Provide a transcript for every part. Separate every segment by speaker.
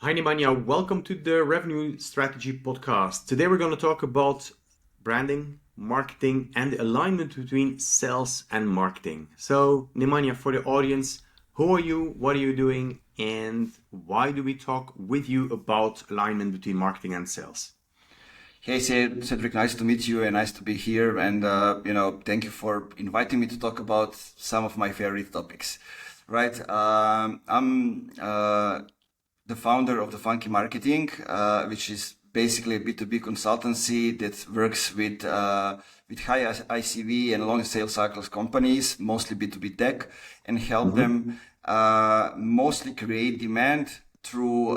Speaker 1: Hi, Nemanja. Welcome to the Revenue Strategy Podcast. Today we're going to talk about branding, marketing, and the alignment between sales and marketing. So, Nemanja, for the audience, who are you, what are you doing, and why do we talk with you about alignment between marketing and sales?
Speaker 2: Hey, Cedric, nice to meet you and nice to be here. And, thank you for inviting me to talk about some of my favorite topics. Right. I'm the founder of the Funky Marketing, which is basically a B2B consultancy that works with high ICV and long sales cycles companies, mostly B2B tech, and help them mostly create demand through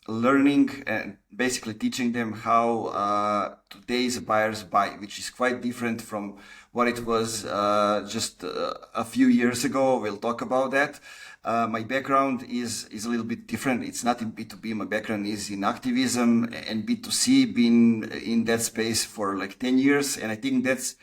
Speaker 2: learning and basically teaching them how today's buyers buy, which is quite different from what it was just a few years ago. We'll talk about that. My background is a little bit different. It's not in B2B. My background is in activism and B2C, been in that space for like 10 years. And I think that's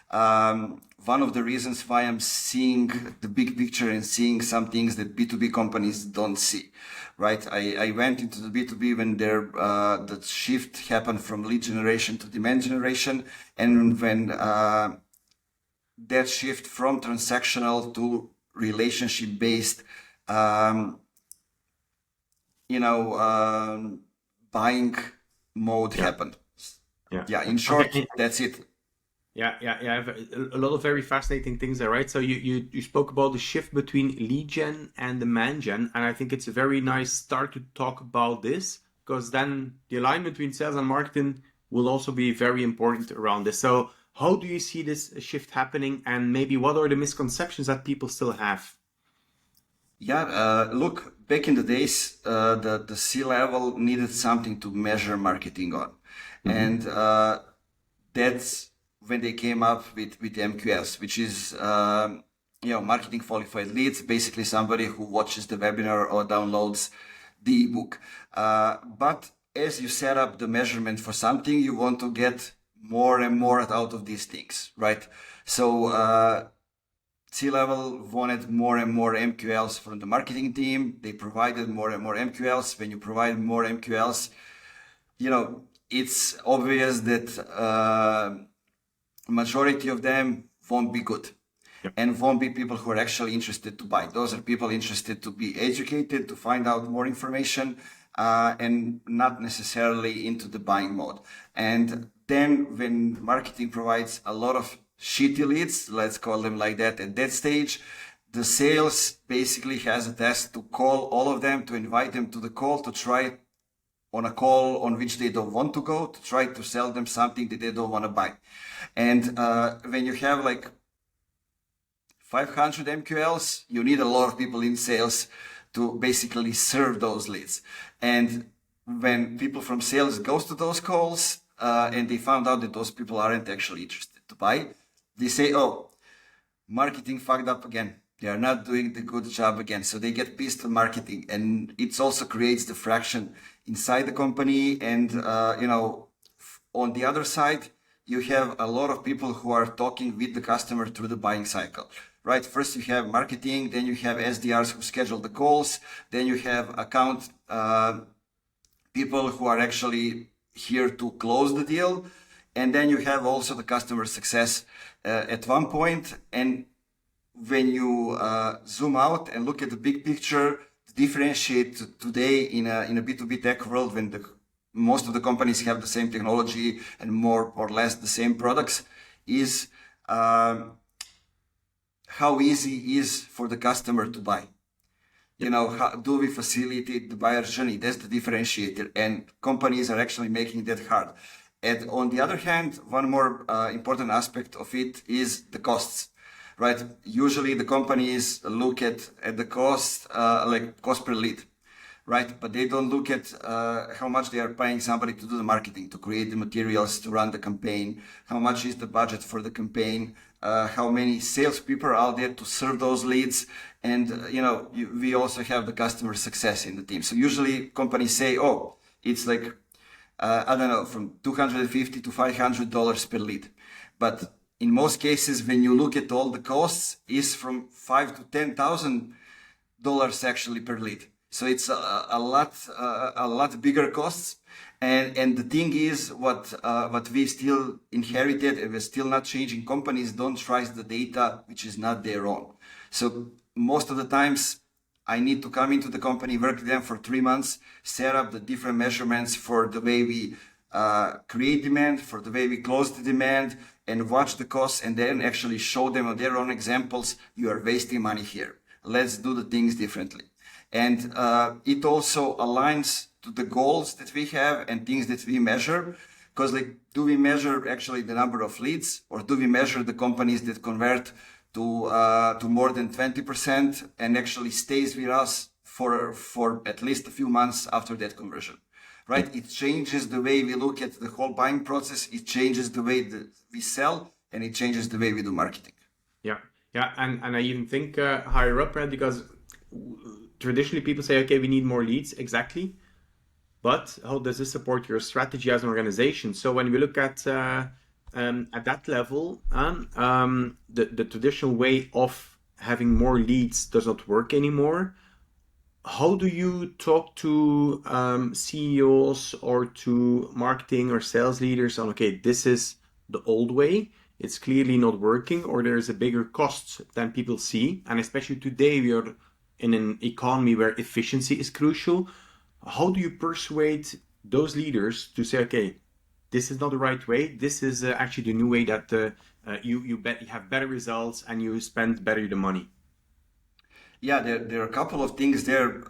Speaker 2: one of the reasons why I'm seeing the big picture and seeing some things that B2B companies don't see, right? I went into the B2B when the shift happened from lead generation to demand generation. And when that shift from transactional to relationship based, um, buying mode
Speaker 1: Yeah,
Speaker 2: happened.
Speaker 1: yeah.
Speaker 2: Yeah, in short,
Speaker 1: Okay.
Speaker 2: that's it.
Speaker 1: Yeah. I have a lot of very fascinating things there, right? So you spoke about the shift between lead gen and demand gen, and I think it's a very nice start to talk about this because then the alignment between sales and marketing will also be very important around this. So how do you see this shift happening, and maybe what are the misconceptions that people still have?
Speaker 2: Yeah, look, back in the days, the C-level needed something to measure marketing on.
Speaker 1: Hmm.
Speaker 2: And that's when they came up with MQLs, which is, marketing qualified leads, basically somebody who watches the webinar or downloads the ebook. But as you set up the measurement for something, you want to get more and more out of these things, right? So, C-level wanted more and more MQLs from the marketing team. They provided more and more MQLs. When you provide more MQLs, it's obvious that majority of them won't be good
Speaker 1: Yep.
Speaker 2: and won't be people who are actually interested to buy. Those are people interested to be educated, to find out more information, and not necessarily into the buying mode. And then when marketing provides a lot of shitty leads, let's call them like that, at that stage, the sales basically has a task to call all of them, to invite them to the call, to try on a call on which they don't want to go, to try to sell them something that they don't want to buy. And when you have like 500 MQLs, you need a lot of people in sales to basically serve those leads. And when people from sales goes to those calls and they found out that those people aren't actually interested to buy, they say, "Oh, marketing fucked up again. They are not doing the good job again." So they get pissed on marketing, and it also creates the fraction inside the company. And on the other side, you have a lot of people who are talking with the customer through the buying cycle. Right. First, you have marketing, then you have SDRs who schedule the calls, then you have account people who are actually here to close the deal, and then you have also the customer success at one point. And when you zoom out and look at the big picture, differentiate today in a B2B tech world when most of the companies have the same technology and more or less the same products, is um, how easy it is for the customer to buy.
Speaker 1: Yep.
Speaker 2: How do we facilitate the buyer journey? That's the differentiator, and companies are actually making that hard. And on the other hand, one more important aspect of it is the costs, right? Usually the companies look at the cost, like cost per lead, right? But they don't look at how much they are paying somebody to do the marketing, to create the materials, to run the campaign, how much is the budget for the campaign, how many salespeople are out there to serve those leads. And, we also have the customer success in the team. So usually companies say, "Oh, it's like, I don't know, from $250 to $500 per lead." But in most cases, when you look at all the costs, is from $5,000 to $10,000 actually per lead. So it's a lot bigger costs. And the thing is, what we still inherited, and we're still not changing. Companies don't trust the data which is not their own. So most of the times, I need to come into the company, work with them for 3 months, set up the different measurements for the way we create demand, for the way we close the demand, and watch the costs, and then actually show them on their own examples. You are wasting money here. Let's do the things differently. And it also aligns to the goals that we have and things that we measure. Because like, do we measure actually the number of leads, or do we measure the companies that convert to more than 20% and actually stays with us for at least a few months after that conversion, right? It changes the way we look at the whole buying process. It changes the way that we sell, and it changes the way we do marketing.
Speaker 1: Yeah, yeah, and I even think higher up, right? Because traditionally people say, okay, we need more leads, exactly. But how does this support your strategy as an organization? So when we look at that level, the traditional way of having more leads does not work anymore. How do you talk to CEOs or to marketing or sales leaders on, okay, this is the old way, it's clearly not working, or there's a bigger cost than people see, and especially today we are in an economy where efficiency is crucial. How do you persuade those leaders to say, okay, this is not the right way, this is actually the new way that you have better results and you spend better the money?
Speaker 2: Yeah, there are a couple of things there.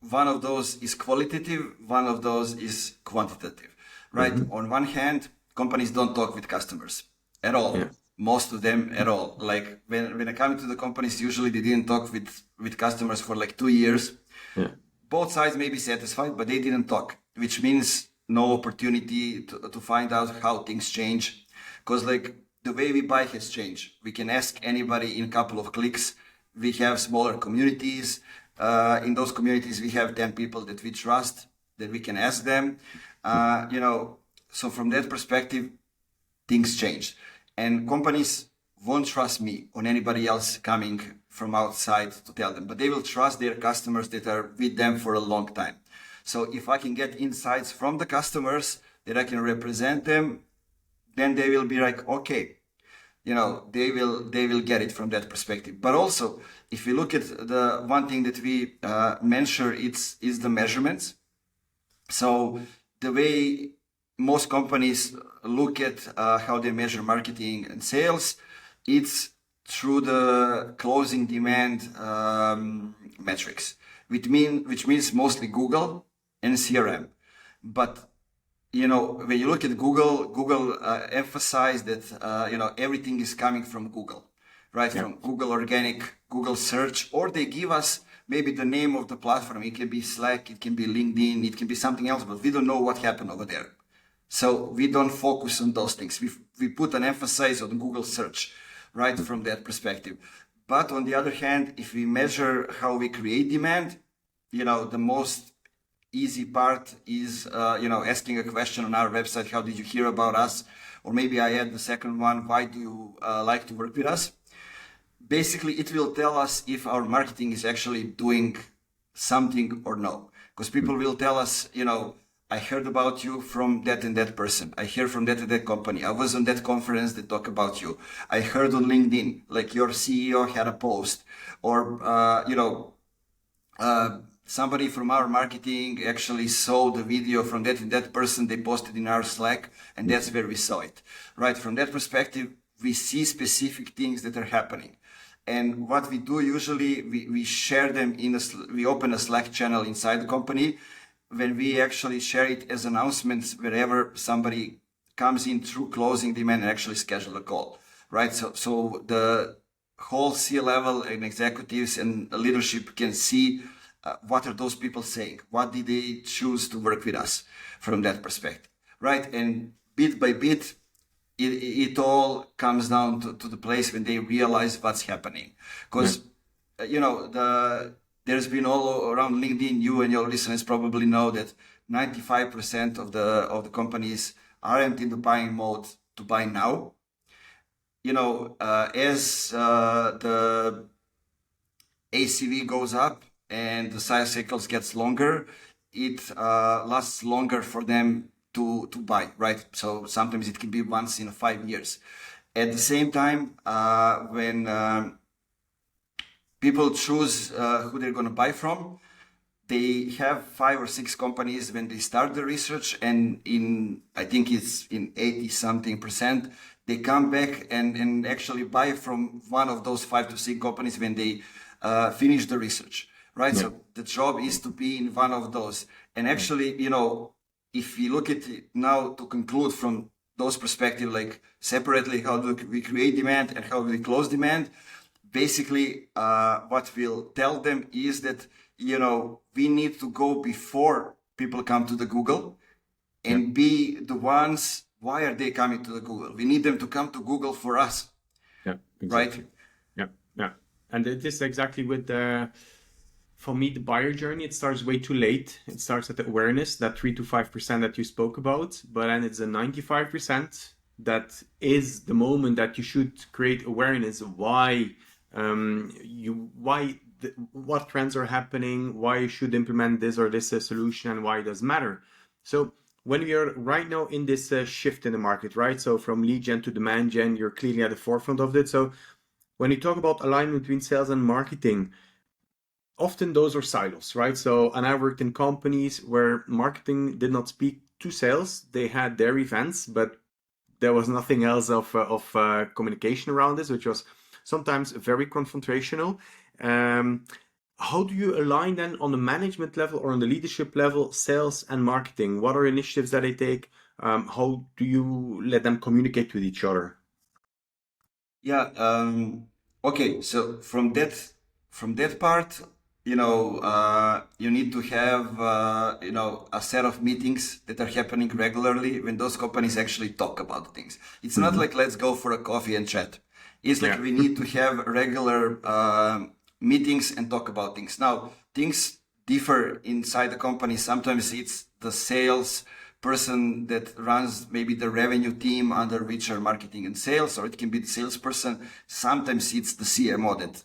Speaker 2: One of those is qualitative, one of those is quantitative, right?
Speaker 1: Mm-hmm.
Speaker 2: On one hand, companies don't talk with customers at all.
Speaker 1: Yeah.
Speaker 2: Most of them at all. Like when I come to the companies, usually they didn't talk with customers for like 2 years.
Speaker 1: Yeah.
Speaker 2: Both sides may be satisfied, but they didn't talk, which means no opportunity to find out how things change. Because like the way we buy has changed. We can ask anybody in a couple of clicks. We have smaller communities. In those communities, we have 10 people that we trust, that we can ask them. So from that perspective, things change. And companies won't trust me or anybody else coming from outside to tell them, but they will trust their customers that are with them for a long time. So if I can get insights from the customers that I can represent them, then they will be like, okay, they will get it from that perspective. But also, if we look at the one thing that we measure, is the measurements. So the way most companies look at how they measure marketing and sales, it's through the closing demand metrics, which means mostly Google and CRM. But when you look at Google emphasize that everything is coming from Google, right?
Speaker 1: Yeah.
Speaker 2: From Google Organic, Google Search, or they give us maybe the name of the platform. It can be Slack, it can be LinkedIn, it can be something else, but we don't know what happened over there. So we don't focus on those things. We put an emphasis on Google Search, right? From that perspective. But on the other hand, if we measure how we create demand, the most easy part is, asking a question on our website, how did you hear about us? Or maybe I add the second one, why do you like to work with us? Basically, it will tell us if our marketing is actually doing something or no. Because people will tell us, I heard about you from that and that person. I hear from that and that company. I was on that conference that talked about you. I heard on LinkedIn, like your CEO had a post, or, somebody from our marketing actually saw the video from that and that person they posted in our Slack, and that's where we saw it, right? From that perspective, we see specific things that are happening. And what we do usually, we share them we open a Slack channel inside the company, when we actually share it as announcements wherever somebody comes in through closing demand and actually schedule a call, right? So the whole C-level and executives and leadership can see what are those people saying? What did they choose to work with us from that perspective, right? And bit by bit, it all comes down to the place when they realize what's happening. Because, there's been all around LinkedIn, you and your listeners probably know that 95% of the companies aren't in the buying mode to buy now. As the ACV goes up, and the sales cycles gets longer, it lasts longer for them to buy, right? So sometimes it can be once in 5 years. At the same time, when people choose who they're going to buy from, they have 5 or 6 companies when they start the research, and I think it's in 80 something percent, they come back and actually buy from one of those 5 to 6 companies when they finish the research, right? So the job is to be in one of those. And actually, if we look at it now to conclude from those perspectives, like separately, how do we create demand and how do we close demand? Basically, what we'll tell them is that, we need to go before people come to the Google and be the ones. Why are they coming to the Google? We need them to come to Google for us.
Speaker 1: Yeah, exactly.
Speaker 2: Right?
Speaker 1: Yeah. And it is exactly with for me, the buyer journey, it starts way too late. It starts at the awareness, that 3 to 5% that you spoke about, but then it's a 95% that is the moment that you should create awareness of what trends are happening, why you should implement this or this solution, and why it does matter. So when we are right now in this shift in the market, right? So from lead gen to demand gen, you're clearly at the forefront of it. So when you talk about alignment between sales and marketing, often those are silos, right? So, and I worked in companies where marketing did not speak to sales. They had their events, but there was nothing else of communication around this, which was sometimes very confrontational. How do you align then on the management level or on the leadership level, sales and marketing? What are initiatives that they take? How do you let them communicate with each other?
Speaker 2: Yeah. Okay. So from that part, you need to have, a set of meetings that are happening regularly when those companies actually talk about things. It's not like, let's go for a coffee and chat. It's like we need to have regular meetings and talk about things. Now, things differ inside the company. Sometimes it's the sales person that runs maybe the revenue team under which are marketing and sales, or it can be the salesperson. Sometimes it's the CMO that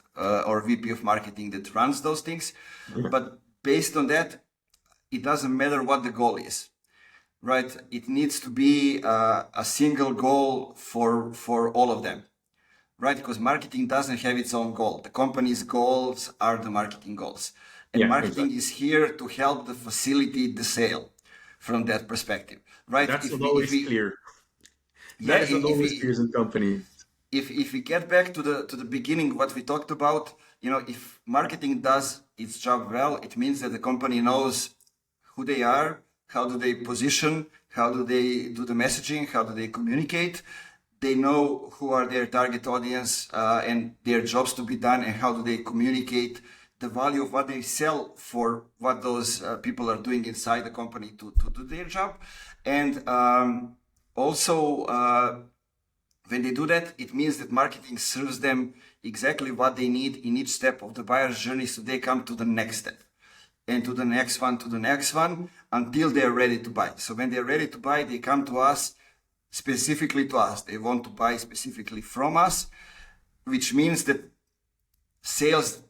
Speaker 2: or VP of marketing that runs those things. But based on that, it doesn't matter what the goal is, right? It needs to be a single goal for all of them, right? Because marketing doesn't have its own goal. The company's goals are the marketing goals. And marketing is here to help the facilitate the sale from that perspective, right?
Speaker 1: That's not always clear.
Speaker 2: Yeah,
Speaker 1: that is not always clear in company.
Speaker 2: If we get back to the beginning, what we talked about, if marketing does its job well, it means that the company knows who they are, how do they position, how do they do the messaging, how do they communicate. They know who are their target audience and their jobs to be done, and how do they communicate the value of what they sell for what those people are doing inside the company to do their job. And also, when they do that, it means that marketing serves them exactly what they need in each step of the buyer's journey, so they come to the next step and to the next one until they're ready to buy. So when they're ready to buy, they come to us, specifically to us. They want to buy specifically from us, which means that sales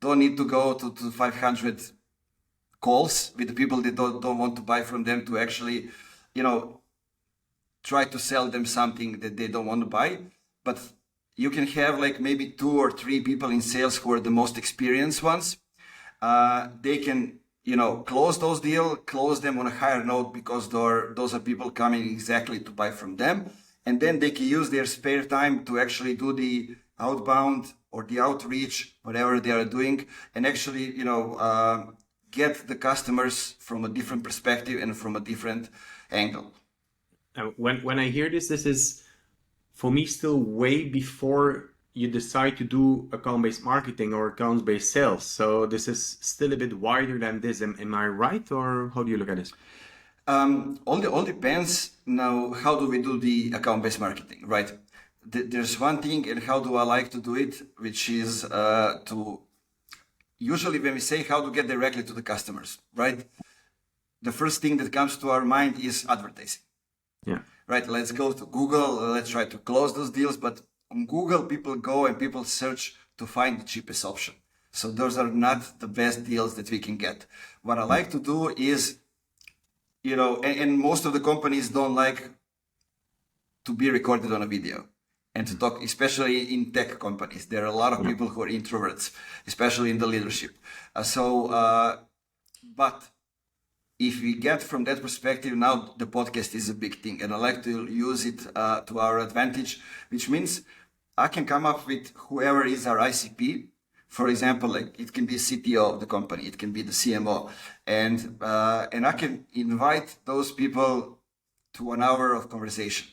Speaker 2: don't need to go to 500 calls with the people that don't want to buy from them to actually, try to sell them something that they don't want to buy. But you can have like maybe 2 or 3 people in sales who are the most experienced ones. They can, close those deals, close them on a higher note, because those are people coming exactly to buy from them. And then they can use their spare time to actually do the outbound or the outreach, whatever they are doing, and actually, get the customers from a different perspective and from a different angle.
Speaker 1: When I hear this is for me still way before you decide to do account-based marketing or account-based sales. So this is still a bit wider than this. Am I right, or how do you look at this?
Speaker 2: All depends now. How do we do the account-based marketing, right? There's one thing, and how do I like to do it, which is to usually when we say how to get directly to the customers, right? The first thing that comes to our mind is advertising.
Speaker 1: Yeah.
Speaker 2: Right. Let's go to Google. Let's try to close those deals. But on Google, people go and people search to find the cheapest option. So those are not the best deals that we can get. What I like to do is, and most of the companies don't like to be recorded on a video and to talk, especially in tech companies. There are a lot of people who are introverts, especially in the leadership. But if we get from that perspective, now the podcast is a big thing, and I like to use it to our advantage, which means I can come up with whoever is our ICP. For example, like it can be CTO of the company, it can be the CMO, and I can invite those people to an hour of conversation,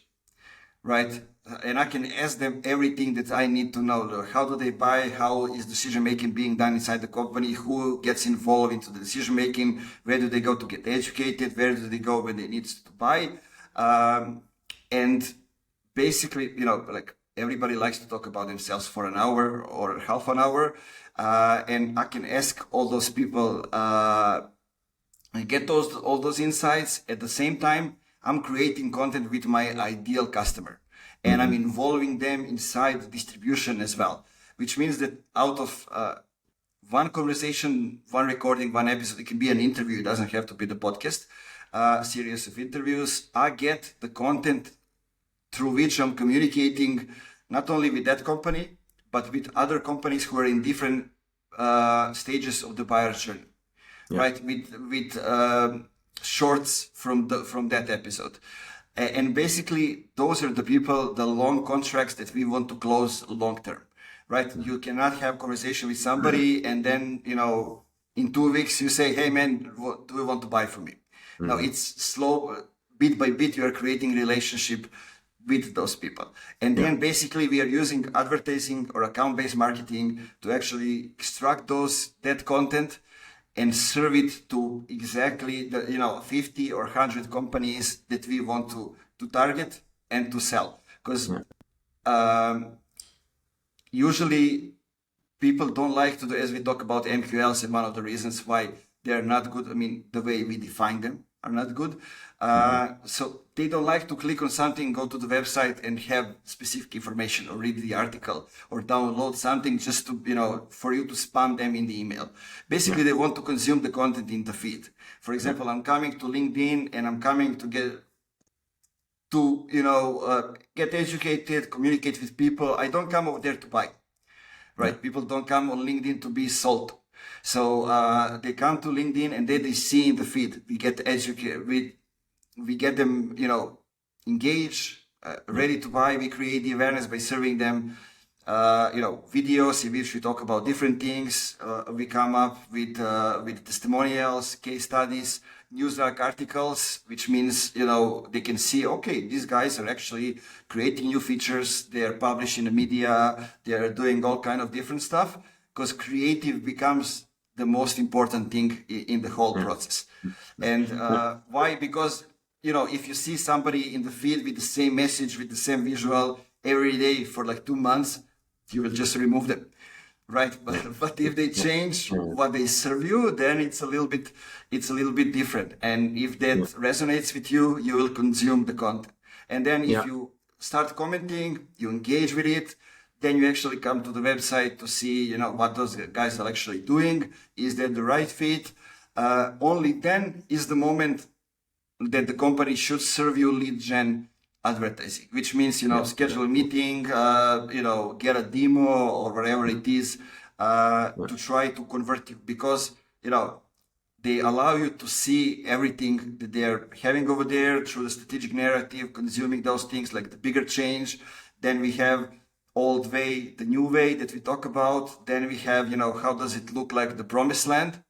Speaker 2: right? And I can ask them everything that I need to know. How do they buy? How is decision making being done inside the company? Who gets involved into the decision making? Where do they go to get educated? Where do they go when they need to buy? And basically, like everybody likes to talk about themselves for an hour or half an hour. And I can ask all those people, and get all those insights. At the same time, I'm creating content with my ideal customer, and I'm involving them inside the distribution as well, which means that out of one conversation, one recording, one episode, it can be an interview. It doesn't have to be the podcast, series of interviews. I get the content through which I'm communicating not only with that company, but with other companies who are in different stages of the buyer's journey. Yeah. Right, with shorts from that episode, and basically those are the people, the long contracts that we want to close long term. Right, you cannot have conversation with somebody and then in 2 weeks you say, hey man, what do you want to buy from me? No, it's slow, bit by bit you are creating relationship with those people, and then basically we are using advertising or account-based marketing to actually extract that content and serve it to exactly the 50 or 100 companies that we want to target and to sell. Because usually people don't like to do, as we talk about MQLs, and one of the reasons why they're not good, the way we define them are not good. So they don't like to click on something, go to the website and have specific information, or read the article, or download something just to, for you to spam them in the email. Basically, they want to consume the content in the feed. For example, I'm coming to LinkedIn and I'm coming to get educated, communicate with people. I don't come over there to buy, right? People don't come on LinkedIn to be sold. So they come to LinkedIn and then they see in the feed. We get educated, we get them, engaged, ready to buy. We create the awareness by serving them, videos in which we talk about different things. We come up with testimonials, case studies, news articles, which means, they can see, okay, these guys are actually creating new features. They are publishing the media. They are doing all kind of different stuff, because creative becomes the most important thing in the whole process. And why? Because, if you see somebody in the feed with the same message, with the same visual every day for like 2 months, you will just remove them, right? But if they change what they serve you, then it's a little bit different. And if that resonates with you, you will consume the content. And then if you start commenting, you engage with it, then you actually come to the website to see, what those guys are actually doing. Is that the right fit? Only then is the moment that the company should serve you lead gen advertising, which means, schedule a meeting, get a demo or whatever it is, to try to convert you, because, they allow you to see everything that they're having over there through the strategic narrative, consuming those things like the bigger change. Then we have old way, the new way that we talk about. Then we have, how does it look like the promised land?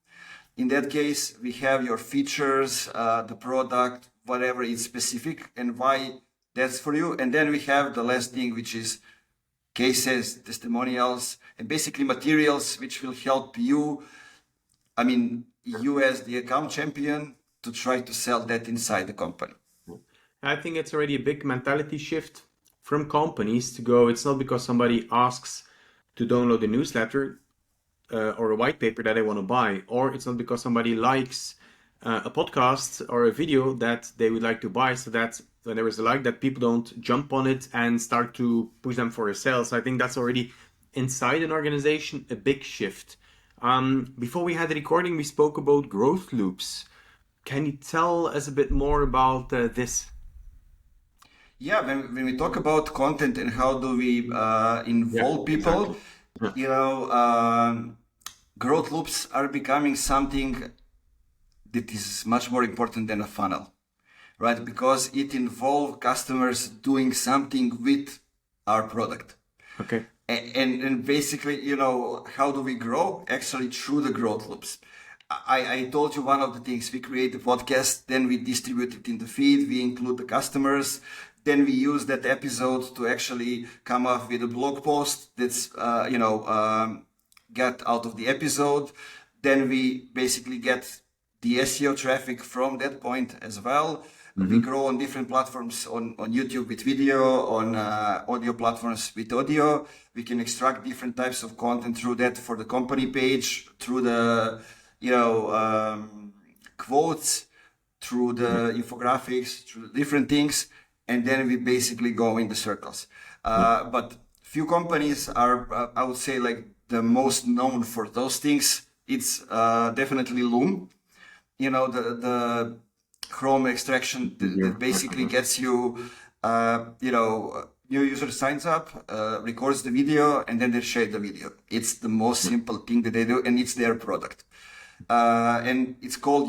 Speaker 2: In that case, we have your features, the product, whatever is specific and why that's for you. And then we have the last thing, which is cases, testimonials, and basically materials which will help you, you as the account champion, to try to sell that inside the company.
Speaker 1: I think it's already a big mentality shift from companies to go, it's not because somebody asks to download a newsletter or a white paper that they want to buy, or it's not because somebody likes a podcast or a video that they would like to buy, so that when there is a like, that people don't jump on it and start to push them for a sale. So I think that's already inside an organization a big shift. Before we had the recording, we spoke about growth loops. Can you tell us a bit more about this?
Speaker 2: Yeah, when we talk about content and how do we
Speaker 1: Yeah,
Speaker 2: involve people,
Speaker 1: exactly. Yeah.
Speaker 2: you know, growth loops are becoming something that is much more important than a funnel, right? Because it involves customers doing something with our product.
Speaker 1: Okay.
Speaker 2: And basically, how do we grow? Actually, through the growth loops. I told you one of the things, we create the podcast, then we distribute it in the feed, we include the customers, then we use that episode to actually come up with a blog post that's, get out of the episode. Then we basically get the SEO traffic from that point as well. We grow on different platforms, on YouTube with video, on audio platforms with audio. We can extract different types of content through that for the company page, through the, quotes, through the infographics, through different things. And then we basically go in the circles. But few companies are, I would say, like the most known for those things. It's definitely Loom. The Chrome extraction that basically gets you, new user signs up, records the video, and then they share the video. It's the most simple thing that they do, and it's their product. And it's called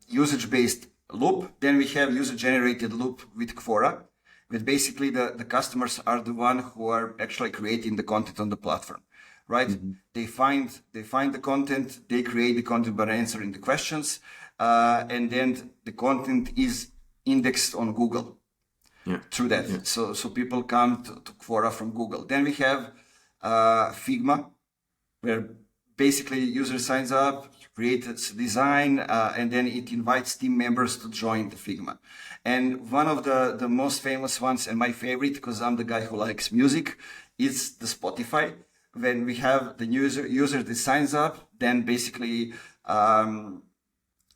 Speaker 2: usage-based loop. Then we have user-generated loop with Quora, but basically the customers are the one who are actually creating the content on the platform. Right? They find the content, they create the content by answering the questions, and then the content is indexed on Google through that. Yeah. So people come to Quora from Google. Then we have Figma, where basically user signs up, creates design, and then it invites team members to join the Figma. And one of the most famous ones, and my favorite, because I'm the guy who likes music, is the Spotify. When we have the user that signs up, then basically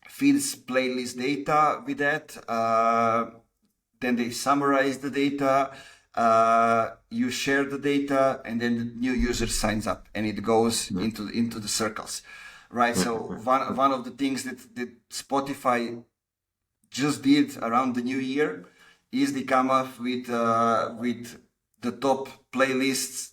Speaker 2: feeds playlist data with that. Then they summarize the data. You share the data, and then the new user signs up, and it goes into the circles, right? So one of the things that Spotify just did around the new year is they come up with the top playlists.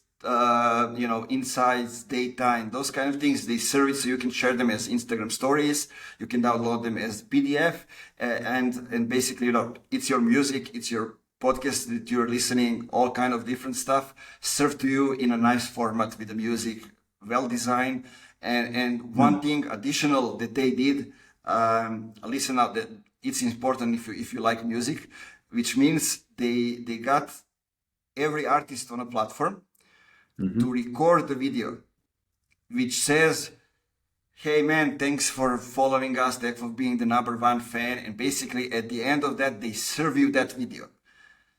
Speaker 2: Insights, data, and those kind of things. They serve it so you can share them as Instagram stories. You can download them as PDF, and basically, it's your music, it's your podcast that you're listening, all kind of different stuff served to you in a nice format with the music, well designed. And one thing additional that they did, listen out, that it's important if you like music, which means they got every artist on a platform to record the video, which says, hey man, thanks for following us, thanks for being the #1 fan. And basically at the end of that, they serve you that video.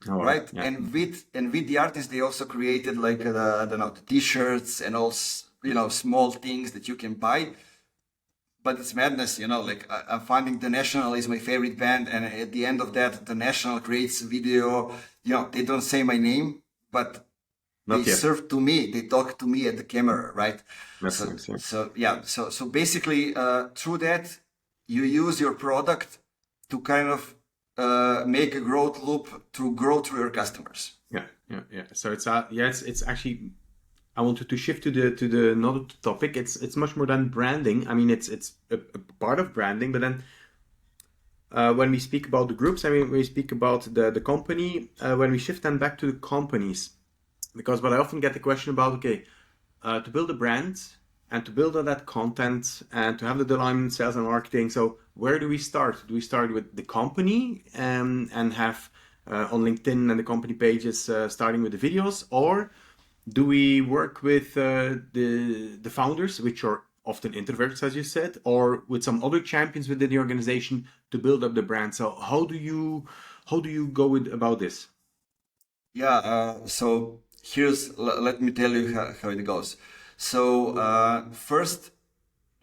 Speaker 2: Right? Yeah. And with the artist, they also created like, the t-shirts and all, small things that you can buy. But it's madness, like I'm finding The National is my favorite band. And at the end of that, The National creates a video, they don't say my name, but they serve to me. They talk to me at the camera, right? So basically, through that, you use your product to kind of make a growth loop to grow through your customers.
Speaker 1: Yeah. So it's actually. I wanted to shift to the another topic. It's much more than branding. I mean, it's a part of branding, but then. When we speak about the groups, we speak about the company. When we shift then back to the companies. Because what I often get the question about, to build a brand and to build on that content and to have the alignment, sales and marketing. So where do we start? Do we start with the company and have on LinkedIn and the company pages starting with the videos? Or do we work with the founders, which are often introverts, as you said, or with some other champions within the organization to build up the brand? So how do you go about this?
Speaker 2: Yeah, so let me tell you how it goes. So first,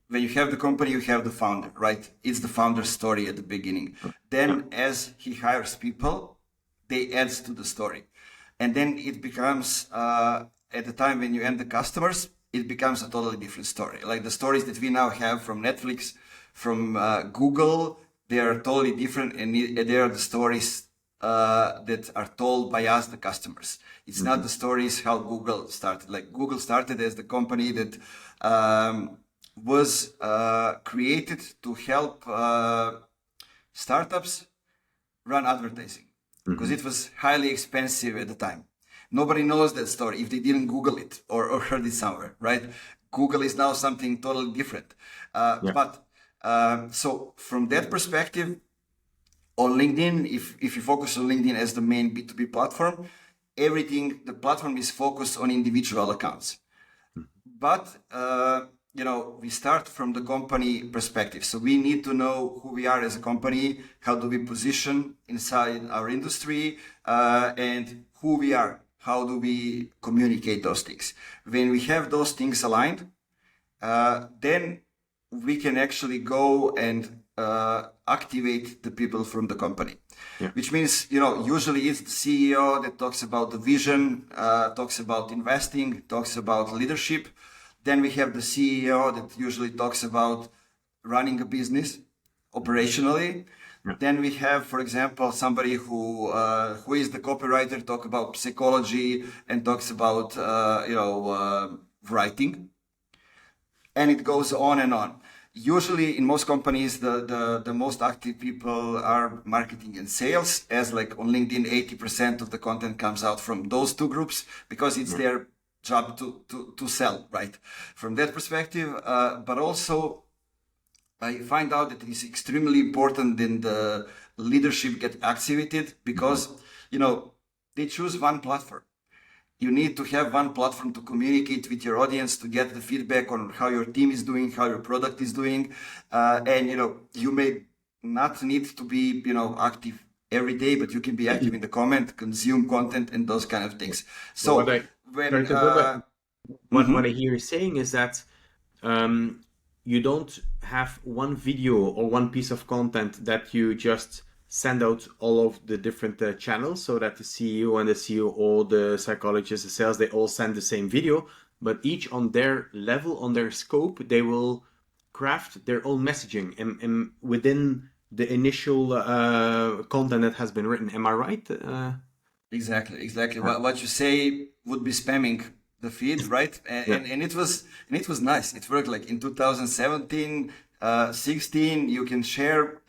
Speaker 2: when you have the company, you have the founder, right? It's the founder's story at the beginning. Then as he hires people, they add to the story. And then it becomes, at the time when you end the customers, it becomes a totally different story. Like the stories that we now have from Netflix, from Google, they are totally different, and they are the stories that are told by us, the customers. It's not the stories how Google started. Like Google started as the company that was created to help startups run advertising because it was highly expensive at the time. Nobody knows that story if they didn't Google it or heard it somewhere, right? Google is now something totally different. But so from that perspective, on LinkedIn, if you focus on LinkedIn as the main B2B platform, the platform is focused on individual accounts. But, we start from the company perspective. So we need to know who we are as a company, how do we position inside our industry, and who we are. How do we communicate those things? When we have those things aligned, then we can actually go and activate the people from the company. Which means, usually it's the CEO that talks about the vision, talks about investing, talks about leadership. Then we have the CEO that usually talks about running a business operationally. Then we have, for example, somebody who is the copywriter, talk about psychology and talks about, writing. And it goes on and on. Usually in most companies, the most active people are marketing and sales, as like on LinkedIn, 80% of the content comes out from those two groups because it's their job to sell, right? From that perspective, but also I find out that it is extremely important that the leadership get activated because, they choose one platform. You need to have one platform to communicate with your audience, to get the feedback on how your team is doing, how your product is doing. And, you may not need to be, active every day, but you can be active in the comment, consume content and those kind of things. So
Speaker 1: what I hear you saying is that you don't have one video or one piece of content that you just send out all of the different channels so that the CEO and the CEO or the psychologist, the sales, they all send the same video, but each on their level, on their scope, they will craft their own messaging and within the initial content that has been written. Am I right?
Speaker 2: Exactly. What you say would be spamming the feed, right? And it was nice. It worked like in 2017, 16. You can share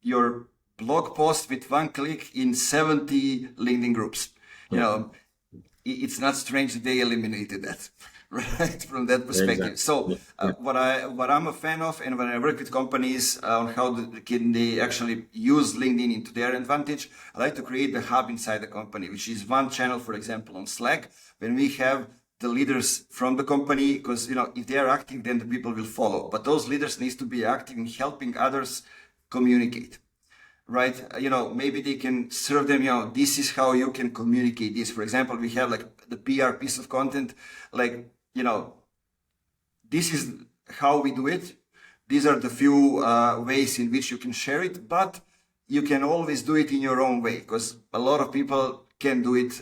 Speaker 2: your blog post with one click in 70 LinkedIn groups. It's not strange that they eliminated that, right? From that perspective.
Speaker 1: Exactly.
Speaker 2: So what I'm a fan of, and when I work with companies on how can they actually use LinkedIn into their advantage, I like to create the hub inside the company, which is one channel, for example, on Slack, when we have the leaders from the company, because if they are active, then the people will follow. But those leaders need to be active in helping others communicate. Right? Maybe they can serve them, this is how you can communicate this. For example, we have like the PR piece of content, like, this is how we do it. These are the few ways in which you can share it, but you can always do it in your own way because a lot of people can do it,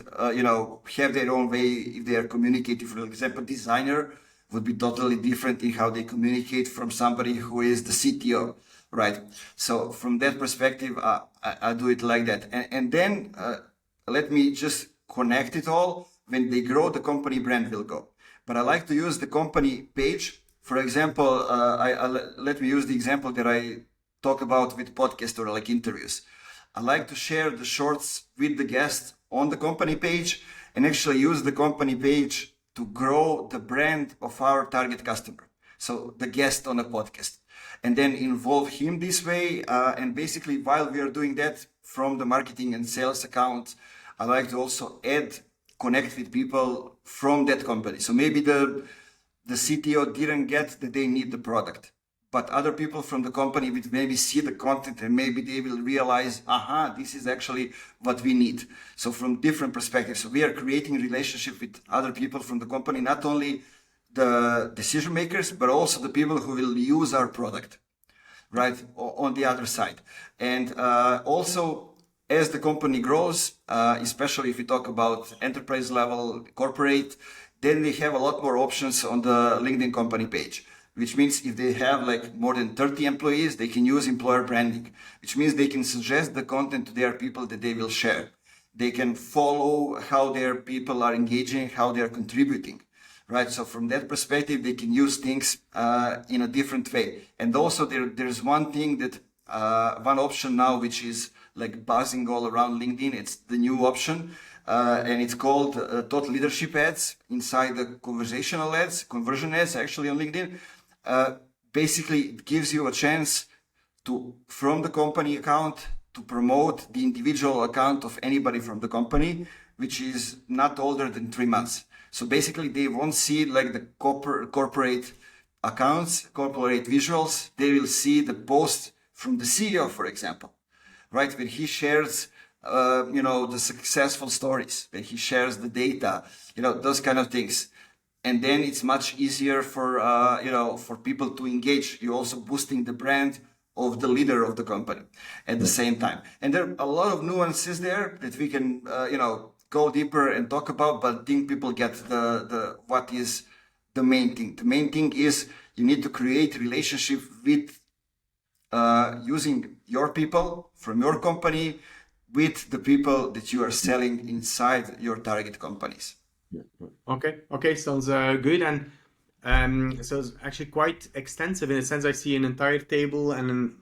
Speaker 2: have their own way if they are communicating. For example, designer would be totally different in how they communicate from somebody who is the CTO. Right. So from that perspective, I do it like that. And then let me just connect it all. When they grow, the company brand will go. But I like to use the company page. For example, let me use the example that I talk about with podcast or like interviews. I like to share the shorts with the guest on the company page and actually use the company page to grow the brand of our target customer. So the guest on a podcast. And then involve him this way. And basically, while we are doing that from the marketing and sales account, I like to also connect with people from that company. So maybe the CTO didn't get that they need the product, but other people from the company will maybe see the content and maybe they will realize, this is actually what we need. So from different perspectives, so we are creating a relationship with other people from the company, not only the decision makers, but also the people who will use our product, right, on the other side. And also, as the company grows, especially if we talk about enterprise level, corporate, then they have a lot more options on the LinkedIn company page, which means if they have like more than 30 employees, they can use employer branding, which means they can suggest the content to their people that they will share. They can follow how their people are engaging, how they are contributing, right? So from that perspective, they can use things in a different way. And also there's one thing that, one option now, which is like buzzing all around LinkedIn. It's the new option. And it's called thought leadership ads inside the conversational ads, conversion ads actually on LinkedIn. Basically, it gives you a chance to, from the company account, to promote the individual account of anybody from the company, which is not older than 3 months. So basically, they won't see like the corporate accounts, corporate visuals. They will see the post from the CEO, for example, right? When he shares, the successful stories, when he shares the data, those kind of things. And then it's much easier for people to engage. You're also boosting the brand of the leader of the company at the same time. And there are a lot of nuances there that we can, go deeper and talk about, but I think people get what is the main thing. The main thing is you need to create relationship with using your people from your company with the people that you are selling inside your target companies.
Speaker 1: Okay, sounds good. And so it's actually quite extensive in a sense. I see an entire table and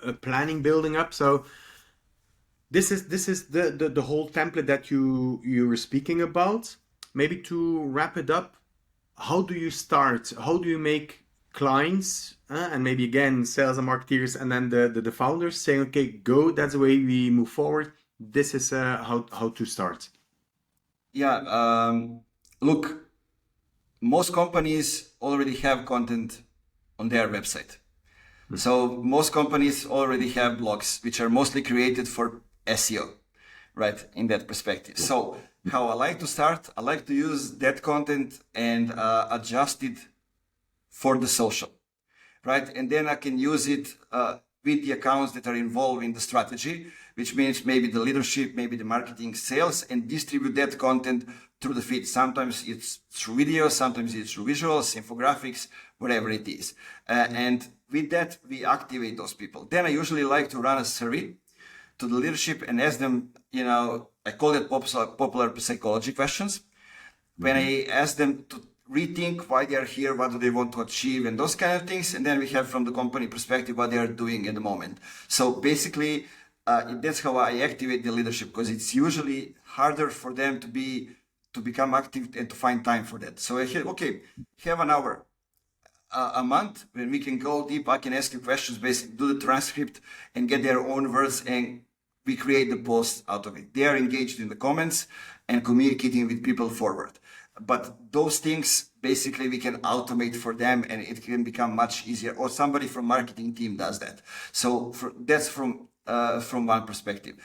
Speaker 1: a planning building up. So this is the whole template that you were speaking about. Maybe to wrap it up, how do you start? How do you make clients and maybe again sales and marketeers and then the founders saying, okay, go, that's the way we move forward. This is how to start.
Speaker 2: Yeah, look, most companies already have content on their website. So most companies already have blogs, which are mostly created for SEO, right? In that perspective. So how I like to start, I like to use that content and adjust it for the social, right? And then I can use it with the accounts that are involved in the strategy, which means maybe the leadership, maybe the marketing, sales, and distribute that content through the feed. Sometimes it's through video, sometimes it's through visuals, infographics, whatever it is. And with that, we activate those people. Then I usually like to run a survey to the leadership and ask them, I call it popular psychology questions. When I ask them to rethink why they are here, what do they want to achieve, and those kind of things. And then we have from the company perspective what they are doing at the moment. So basically, that's how I activate the leadership, because it's usually harder for them to become active and to find time for that. So I said, okay, have an hour a month when we can go deep. I can ask you questions, basically do the transcript and get their own words, and we create the post out of it. They are engaged in the comments and communicating with people forward. But those things, basically, we can automate for them, and it can become much easier. Or somebody from marketing team does that. So that's from one perspective.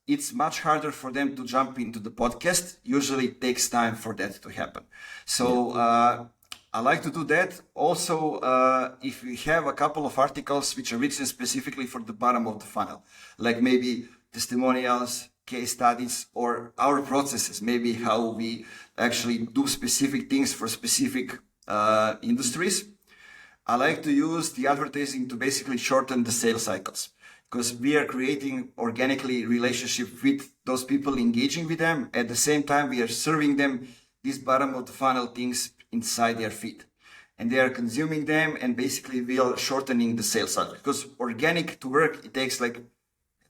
Speaker 2: It's much harder for them to jump into the podcast. Usually it takes time for that to happen. So I like to do that. Also, if we have a couple of articles which are written specifically for the bottom of the funnel, like maybe testimonials, case studies, or our processes, maybe how we actually do specific things for specific industries. I like to use the advertising to basically shorten the sales cycles, because we are creating organically relationship with those people, engaging with them. At the same time, we are serving them these bottom of the funnel things inside their feed, and they are consuming them, and basically we are shortening the sales cycle, because organic to work, it takes like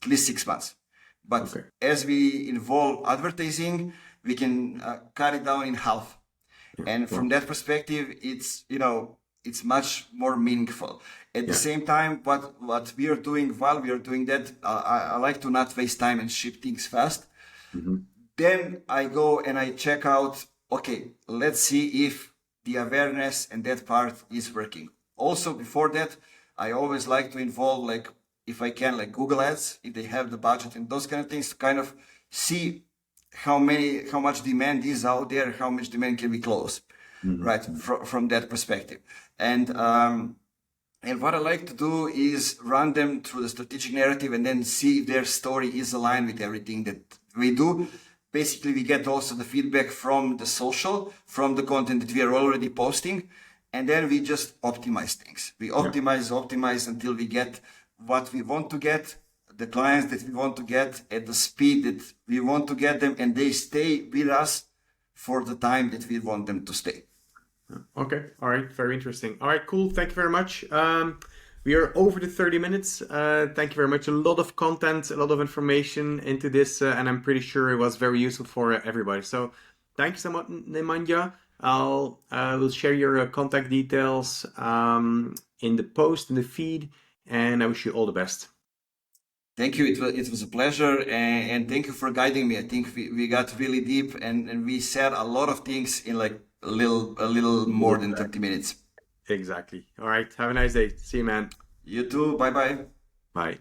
Speaker 2: at least 6 months. But as we involve advertising, we can cut it down in half. And from that perspective, it's much more meaningful. At the same time, what we are doing while we are doing that, I like to not waste time and ship things fast. Then I go and I check out, okay, let's see if the awareness and that part is working. Also, before that, I always like to involve, like, if I can, like Google Ads, if they have the budget and those kind of things, to kind of see how much demand is out there, how much demand can we close, right? From that perspective. And what I like to do is run them through the strategic narrative and then see if their story is aligned with everything that we do. basically we get also the feedback from the social, from the content that we are already posting. And then we just optimize things. We optimize until we get what we want to get, the clients that we want to get at the speed that we want to get them, and they stay with us for the time that we want them to stay.
Speaker 1: Okay. All right. Very interesting. All right. Cool. Thank you very much. We are over the 30 minutes. Thank you very much. A lot of content, a lot of information into this, and I'm pretty sure it was very useful for everybody. So thank you so much, Nemanja. Will share your contact details in the post, in the feed, and I wish you all the best.
Speaker 2: Thank you. It was a pleasure, and thank you for guiding me. I think we got really deep, and we said a lot of things in like a little more than 30 minutes.
Speaker 1: Exactly. All right. Have a nice day. See you, man.
Speaker 2: You too. Bye bye.
Speaker 1: Bye.